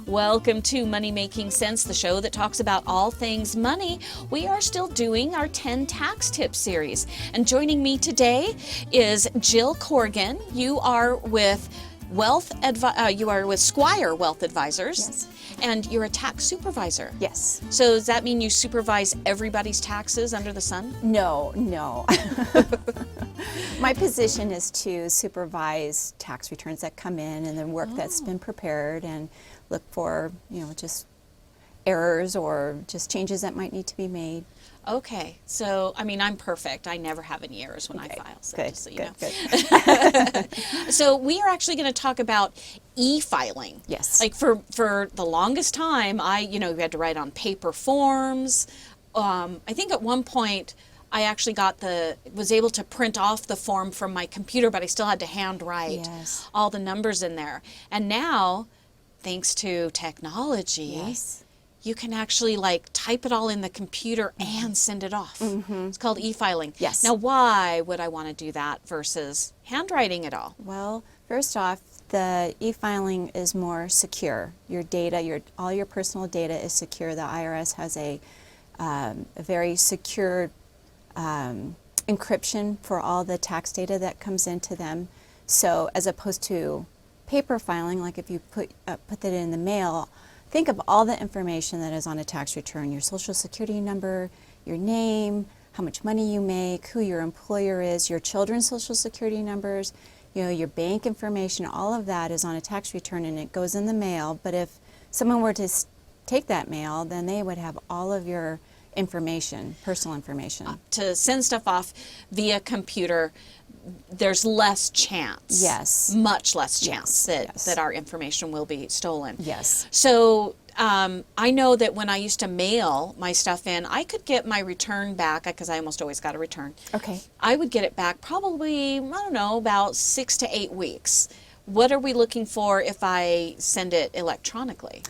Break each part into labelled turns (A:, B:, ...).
A: Welcome to Money Making Sense, the show that talks about all things money. We are still doing our 10 tax tips series. And joining me today is Jill Corrigan. You are with Squire Wealth Advisors.
B: Yes.
A: And you're a tax supervisor.
B: Yes.
A: So does that mean you supervise everybody's taxes under the sun?
B: No. My position is to supervise tax returns that come in and the work that's been prepared and look for, just errors or just changes that might need to be made.
A: Okay, so I'm perfect. I never have any errors when I file. So
B: Good,
A: just so you
B: good,
A: know.
B: good.
A: So we are actually going to talk about e-filing.
B: Yes.
A: Like for the longest time, we had to write on paper forms. I think at one point I actually was able to print off the form from my computer, but I still had to handwrite all the numbers in there. And now, thanks to technology, you can actually type it all in the computer and send it off. It's called e-filing.
B: Yes.
A: Now, why would I want to do that versus handwriting it all?
B: Well, first off, the e-filing is more secure. Your data, all your personal data is secure. The IRS has a very secure encryption for all the tax data that comes into them. So as opposed to paper filing, like if you put that in the mail, think of all the information that is on a tax return: your social security number, your name, how much money you make, who your employer is, your children's social security numbers, your bank information. All of that is on a tax return and it goes in the mail. But if someone were to take that mail, then they would have all of your information, personal information.
A: To send stuff off via computer, there's less chance.
B: Yes.
A: Much less chance that our information will be stolen.
B: Yes.
A: So I know that when I used to mail my stuff in, I could get my return back, because I almost always got a return.
B: Okay.
A: I would get it back probably, about 6 to 8 weeks. What are we looking for if I send it electronically?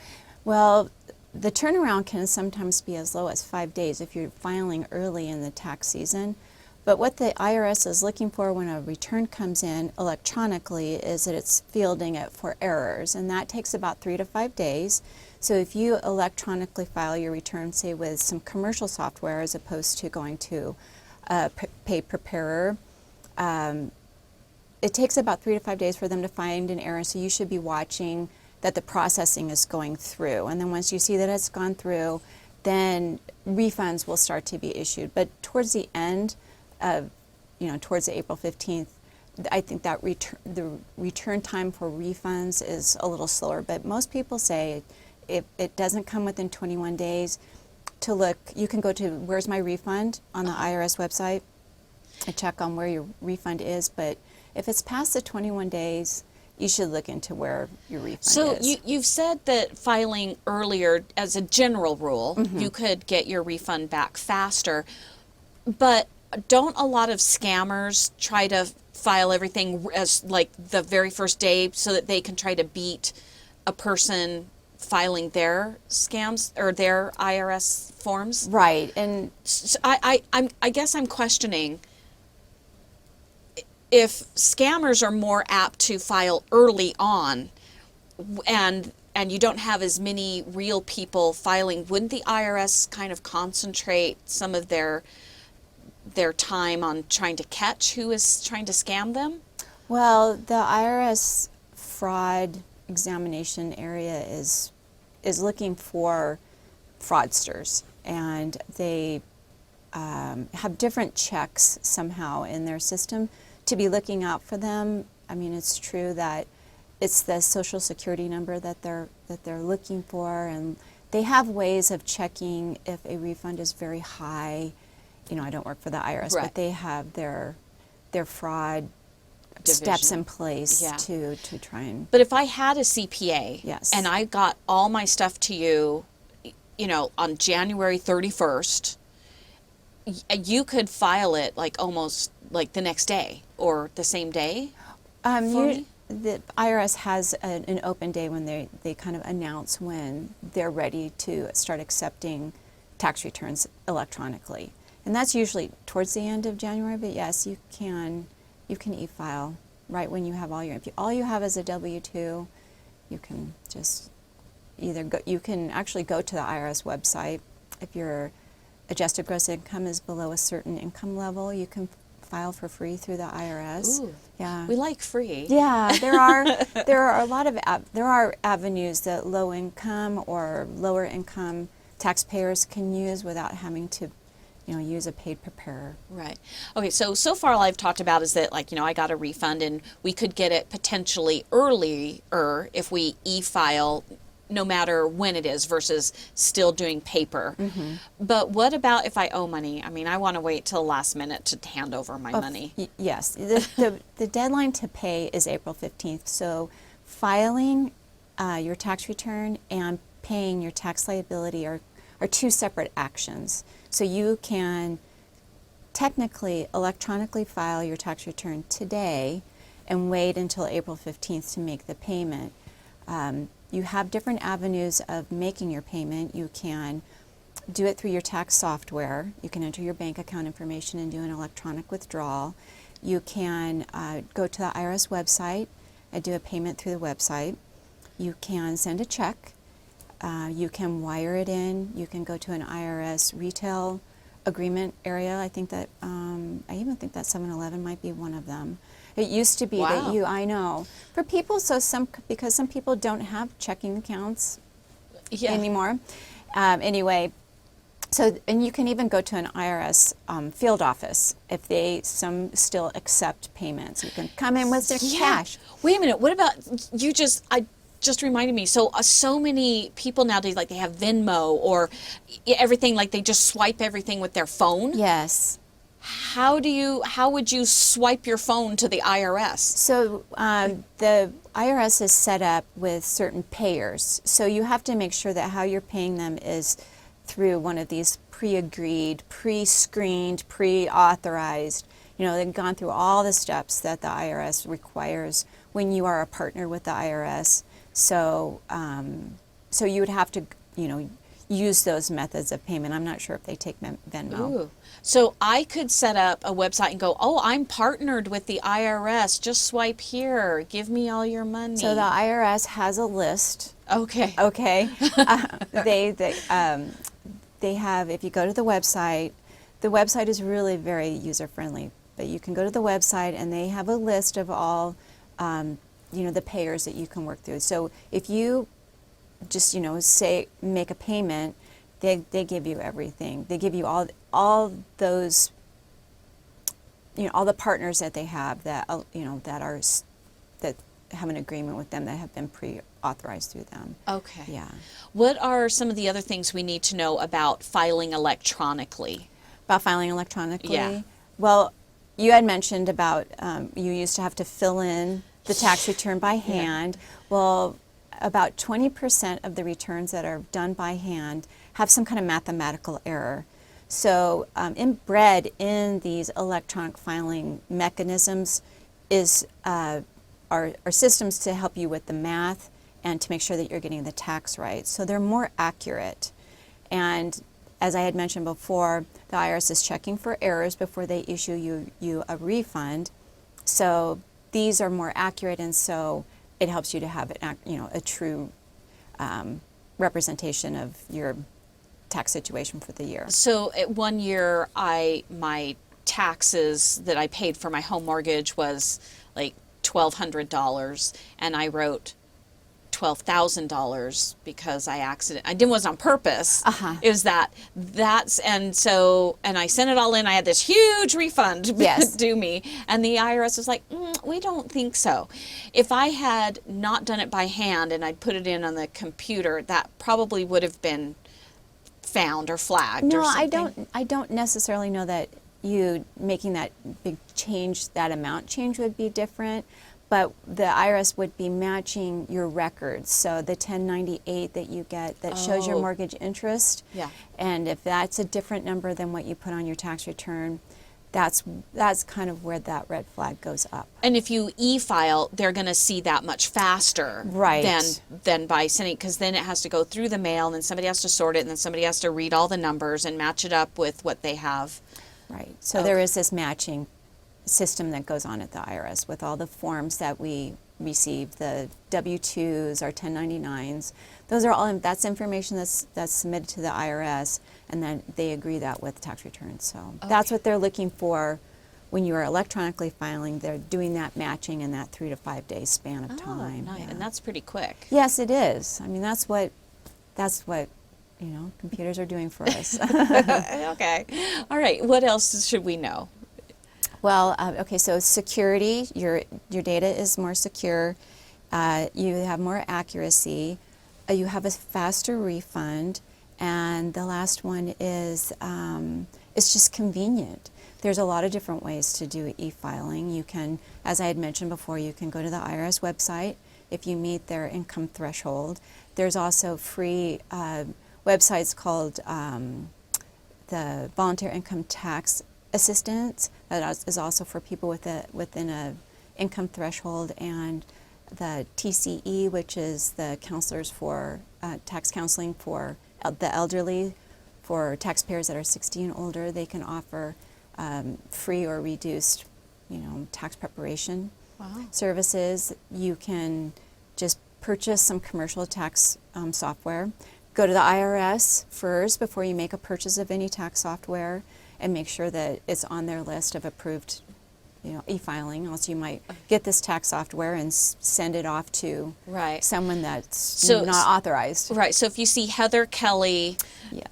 B: Well, the turnaround can sometimes be as low as 5 days if you're filing early in the tax season. But what the IRS is looking for when a return comes in electronically is that it's fielding it for errors, and that takes about 3 to 5 days. So if you electronically file your return, say with some commercial software as opposed to going to a pay preparer, it takes about 3 to 5 days for them to find an error. So you should be watching that the processing is going through, and then once you see that it's gone through, then refunds will start to be issued. But towards the end of, towards the April 15th, I think that the return time for refunds is a little slower. But most people say if it doesn't come within 21 days, to look, you can go to Where's My Refund on the IRS website and check on where your refund is. But if it's past the 21 days, you should look into where your refund is.
A: So you've said that filing earlier, as a general rule, you could get your refund back faster. But don't a lot of scammers try to file everything as the very first day so that they can try to beat a person filing their scams or their IRS forms?
B: Right. And
A: so I guess I'm questioning if scammers are more apt to file early on and you don't have as many real people filing, wouldn't the IRS kind of concentrate some of their time on trying to catch who is trying to scam them?
B: Well, the IRS fraud examination area is looking for fraudsters, and they have different checks somehow in their system to be looking out for them. It's true that it's the social security number that they're looking for, and they have ways of checking if a refund is very high. I don't work for the IRS, but they have their fraud steps in place to try and...
A: But if I had a CPA and I got all my stuff to you, on January 31st, you could file it almost the next day or the same day for me?
B: The IRS has an open day when they kind of announce when they're ready to start accepting tax returns electronically. And that's usually towards the end of January, but yes, you can e-file right when you have all you have as a W-2, you can just you can actually go to the IRS website. If your adjusted gross income is below a certain income level, you can file for free through the IRS.
A: Ooh,
B: yeah.
A: we like free.
B: Yeah, there are a lot of there are avenues that low income or lower income taxpayers can use without having to, use a paid preparer.
A: Right. Okay, so far all I've talked about is that, like, I got a refund and we could get it potentially earlier if we e-file, no matter when it is, versus still doing paper. But what about if I owe money? I mean, I want to wait till the last minute to hand over my money.
B: Yes. The deadline to pay is April 15th. So filing your tax return and paying your tax liability are two separate actions. So you can technically electronically file your tax return today and wait until April 15th to make the payment. You have different avenues of making your payment. You can do it through your tax software. You can enter your bank account information and do an electronic withdrawal. You can go to the IRS website and do a payment through the website. You can send a check. You can wire it in. You can go to an IRS retail agreement area. I think that I even think that 7-Eleven might be one of them. It used to be
A: Wow.
B: that I know, for people, because some people don't have checking accounts anymore. Anyway, and you can even go to an IRS field office if some still accept payments. You can come in with their cash.
A: Wait a minute. What about I just reminded me. So many people nowadays, like, they have Venmo or everything, like they just swipe everything with their phone.
B: Yes.
A: How would you swipe your phone to the IRS?
B: So the IRS is set up with certain payers. So you have to make sure that how you're paying them is through one of these pre-agreed, pre-screened, pre-authorized. They've gone through all the steps that the IRS requires when you are a partner with the IRS. So you would have to, use those methods of payment. I'm not sure if they take Venmo.
A: Ooh. So I could set up a website and go, oh, I'm partnered with the IRS. Just swipe here. Give me all your money.
B: So the IRS has a list.
A: Okay.
B: Okay. They have, if you go to the website is really very user-friendly. But you can go to the website and they have a list of all, the payers that you can work through. So if you just, say, make a payment, they give you everything. They give you all those, all the partners that they have that, that have an agreement with them that have been pre-authorized through them.
A: Okay.
B: Yeah.
A: What are some of the other things we need to know about filing electronically?
B: About filing electronically?
A: Yeah.
B: Well, you had mentioned about you used to have to fill in the tax return by hand. Well, about 20% of the returns that are done by hand have some kind of mathematical error. So inbred in these electronic filing mechanisms are systems to help you with the math and to make sure that you're getting the tax right. So they're more accurate. And as I had mentioned before, the IRS is checking for errors before they issue you a refund. So these are more accurate, and so it helps you to have a true representation of your tax situation for the year.
A: So at 1 year, my taxes that I paid for my home mortgage was like $1,200, and I wrote $12,000 because I wasn't on purpose. It was and I sent it all in. I had this huge refund due me, and the IRS was like, we don't think so. If I had not done it by hand and I'd put it in on the computer, that probably would have been found or flagged or something.
B: No, I don't necessarily know that you making that big change, that amount change would be different. But the IRS would be matching your records. So the 1098 that you get that shows your mortgage interest.
A: Yeah.
B: And if that's a different number than what you put on your tax return, that's kind of where that red flag goes up.
A: And if you e-file, they're going to see that much faster than by sending, because then it has to go through the mail, and then somebody has to sort it, and then somebody has to read all the numbers and match it up with what they have.
B: Right. So there is this matching system that goes on at the IRS with all the forms that we receive, the W-2s, our 1099s. Those are all, that's information that's submitted to the IRS, and then they agree that with tax returns. So that's what they're looking for when you are electronically filing. They're doing that matching in that 3 to 5 day span of time.
A: Nice.
B: Yeah.
A: And that's pretty quick.
B: Yes, it is. I mean, that's what computers are doing for us.
A: Okay. All right. What else should we know?
B: Well, okay, so security, your data is more secure, you have more accuracy, you have a faster refund, and the last one is it's just convenient. There's a lot of different ways to do e-filing. You can, as I had mentioned before, you can go to the IRS website if you meet their income threshold. There's also free websites called the Voluntary Income Tax Assistance, that is also for people within a income threshold, and the TCE, which is the counselors for tax counseling for the elderly, for taxpayers that are 60 and older. They can offer free or reduced, tax preparation services. You can just purchase some commercial tax software. Go to the IRS first before you make a purchase of any tax software, and make sure that it's on their list of approved, e-filing. Else you might get this tax software and send it off to someone that's not authorized.
A: Right. So if you see Heather Kelly,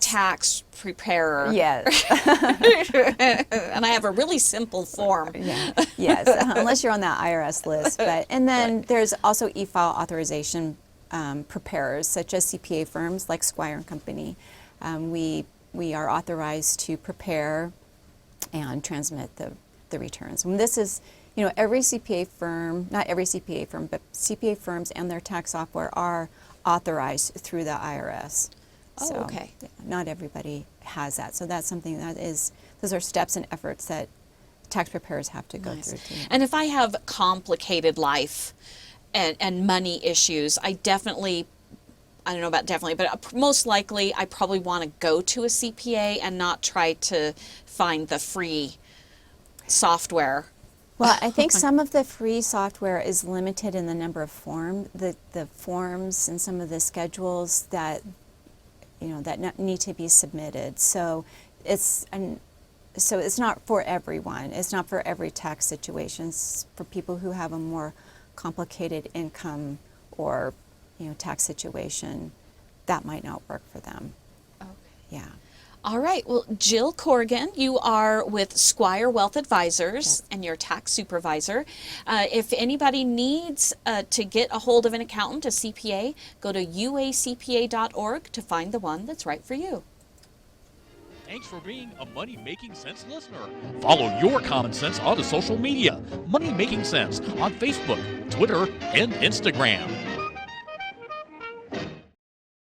A: tax preparer,
B: yes,
A: and I have a really simple form.
B: Yes, unless you're on that IRS list. But and then there's also e-file authorization preparers, such as CPA firms like Squire and Company. We are authorized to prepare and transmit the returns. And this is, every CPA firm, not every CPA firm, but CPA firms and their tax software are authorized through the IRS.
A: Oh, okay.
B: Not everybody has that. So that's something those are steps and efforts that tax preparers have to go through too.
A: And if I have complicated life and money issues, I don't know about definitely, but most likely I probably want to go to a CPA and not try to find the free software.
B: Well, I think some of the free software is limited in the number of the forms and some of the schedules that that need to be submitted. So it's not for everyone. It's not for every tax situation. It's for people who have a more complicated income or tax situation, that might not work for them.
A: Okay.
B: Yeah.
A: All right. Well, Jill Corrigan, you are with Squire Wealth Advisors and you're tax supervisor. If anybody needs to get a hold of an accountant, a CPA, go to uacpa.org to find the one that's right for you.
C: Thanks for being a Money Making Sense listener. Follow your common sense on the social media. Money Making Sense on Facebook, Twitter, and Instagram.